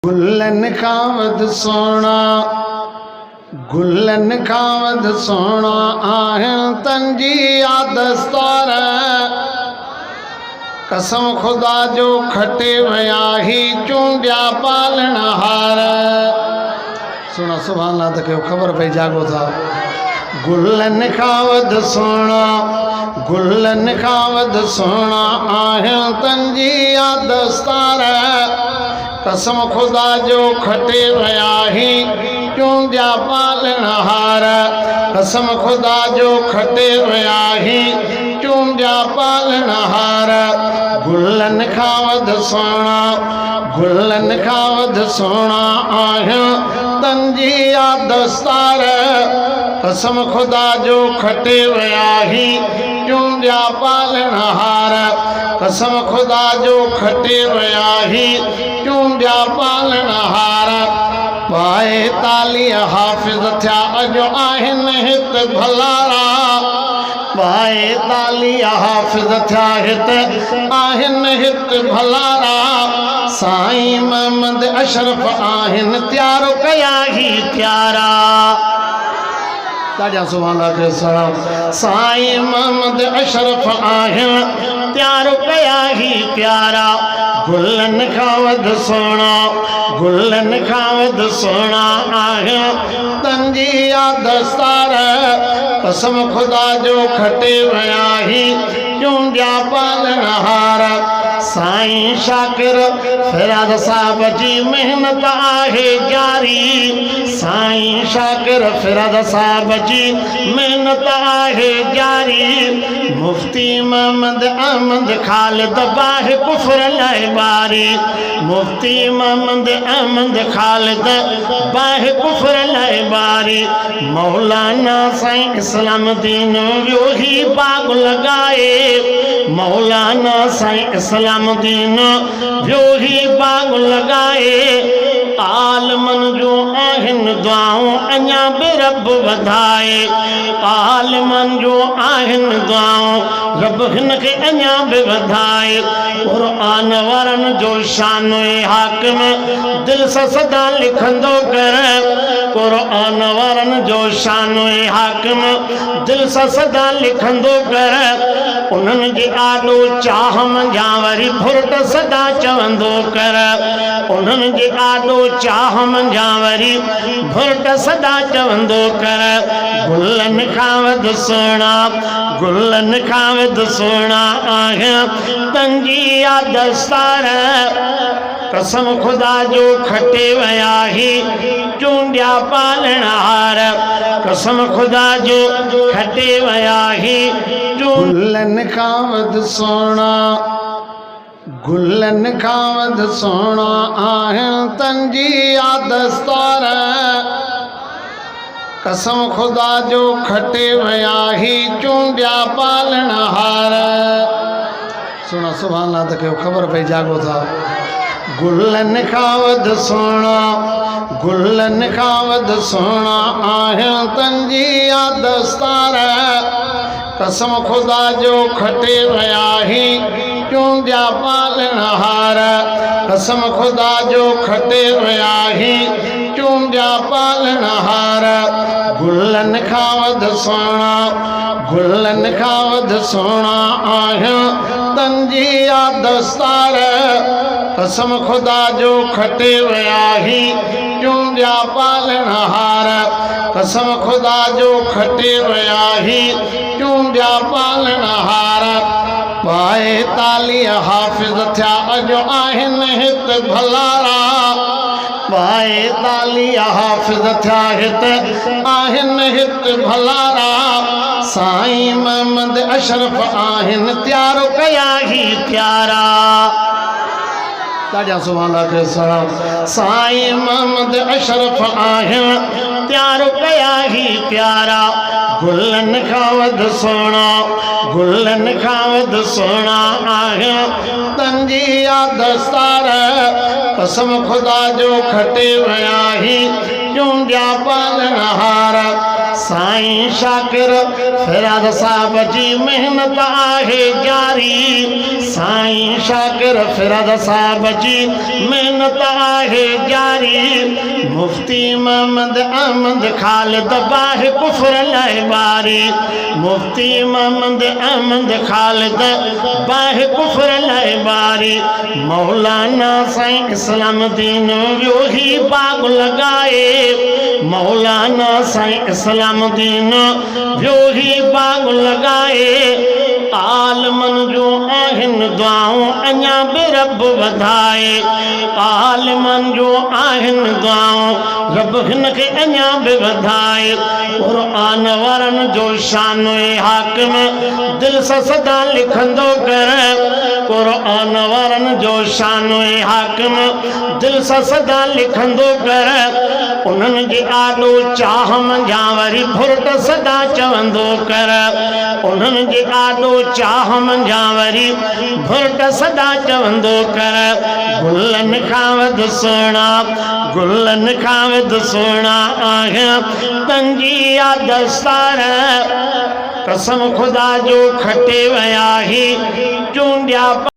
गुलन खां वध सोना गुलन खां वध सोना आहिनि तंजी दस्तार। कसम खुदा जो खटे वया ही चूंडिया पालण हार। सुना सुभान अल्लाह त कयो ख़बर पई जागो था। गुलन खां वध सोना गुलन खां वध सोना आहिनि तंजी दस्तार। कसम खुदा जो खटे वया ही चूंडिया पालण हार। कसम खुदा जो खटे वया ही चूंडिया पालण हार। गुलन खां वध सोना गुलन खां वध सोना आहिनि तंजी दस्तार। कसम खुदा जो खटे वया ही चूंडिया पालण हार। कसम खुदा जो खटे वया ही चूंडिया पालण हार। पाए ताली हाफ़िज़ थिया अॼु आहिनि हित भलारा। पाए ताली हाफ़िज़ थिया हित आहिनि हित भलारा। साईं मोहम्मद अशरफ आहिनि त्यारो कया ही त्यारा। ताजा सुभान अल्लाह के सलाम। साईं मोहम्मद अशरफ आहिनि त्यारो कया ही प्यारा। गुलन खां वध सोना गुलन खां वध सोना आहिनि तंजी दस्तार। कसम खुदा जो खटे वया ही चूंडिया पालण हार। साईं शाकिर फिराद साहब जी मेहनत आहे जारी। साईं शाकिर फिराद साहब जी मेहनत आहे जारी। मुफ्ती मोहम्मद अहमद खालिद बाहि कुफर लाइ बारी। मुफ्ती मोहम्मद अहमद खालिद बाहि कुफर लाइ बारी। मौलाना साईं इस्लाम दीन वियो ही बाग लगाए। मौलाना साईं इस्लाम दीन वियो ही बाग लगाए। आलमन जो आहिनि दुआऊं अञा बि रब वधाए। आलमन जो आहिनि दुआऊं रब हिन खे अञा बि वधाए। क़ुरान वारनि जो शान हाकिम दिल सां सदा लिखंदो कर। क़ुरान वारनि जो शान हाकिम दिल सां सदा लिखंदो कर। उन्हनि जे आॾो चाह मंझा वरी फुरट सदा चवंदो कर। उन्हनि जे आॾो चाह मंझा वरी फुरट सदा चवंदो कर। गुलन खां वध सोना गुलन खां वध सोना आहिनि तंजी दस्तार। कसम खुदा जो खटे वया ही चूंडिया पालण हार। कसम खुदा जो खटे वया ही गुलन खां वध सोना गुलन खां वध सोना आहिनि तंजी दस्तार। कसम खुदा जो खटे वया ही चूंडिया पालण हार। सुना सुभान अल्लाह त कयो ख़बर पई जागो था। गुलन खां वध सोना गुलन खां वध सोना आहिनि तंजी दस्तार। कसम खुदा जो खटे वया ही चूंडिया पालण हार। कसम खुदा जो खटे वया ही चूंडिया पालण हार। गुलन खां वध सोना गुलन खां वध सोना आहिनि तंजी दस्तार। कसम खुदा जो खटे वया ही चूंडिया पालण हार। कसम खुदा जो खटे वया ही चूंडिया पालण हार। पाए ताली हाफ़िज़ थिया अॼु आहिनि हित भलारा। पाए ताली हाफ़िज़ थिया हित आहिनि हित भलारा। साईं मोहम्मद अशरफ आहिनि त्यारो कया ही प्यारा। ताजा सुभान अल्लाह के सलाम। साईं मोहम्मद अशरफ आहिनि त्यारो कया ही प्यारा। गुलन खां वध सोना गुलन खां वध सोना आहिनि तंजी दस्तार। कसम खुदा जो खटे वया ही चूंडिया पालण हार। साईं शाकिर फिराद साहब जी मेहनत आहे जारी। साईं शाकिर फिराद साहब जी मेहनत आहे जारी। मुफ्ती मोहम्मद अहमद खालिद बाह कुफर लाए बारी। मुफ्ती मोहम्मद अहमद खालिद बाह कुफर लाए बारी। मौलाना साईं इस्लाम दीन वियो ही बाग लगाए। मौलाना साईं इस्लाम दीन वियो ही बाग लगाए। आलमन जो आहिन दुआऊं अञा बि रब वधाए। आलमन जो आहिन दुआऊं रब हिन खे अञा बि वधाए। क़ुरान वारनि जो शान हाकिम दिल सां सदा लिखंदो कर। क़ुरान वारनि जो शान हाकिम दिल सां सदा लिखंदो कर। उन्हनि जे आॾो चाह मंझां वरी फुरत सदा चवंदो कर। उन्हनि जे आॾो चाह मंझां वरी फुरत सदा चवंदो कर। गुलनि खां वधि सुहिणा गुलनि खां वधि सुहिणा आहियां तंजी दस्तार। कसम खुदा जो खटे विया ही चूंडिया।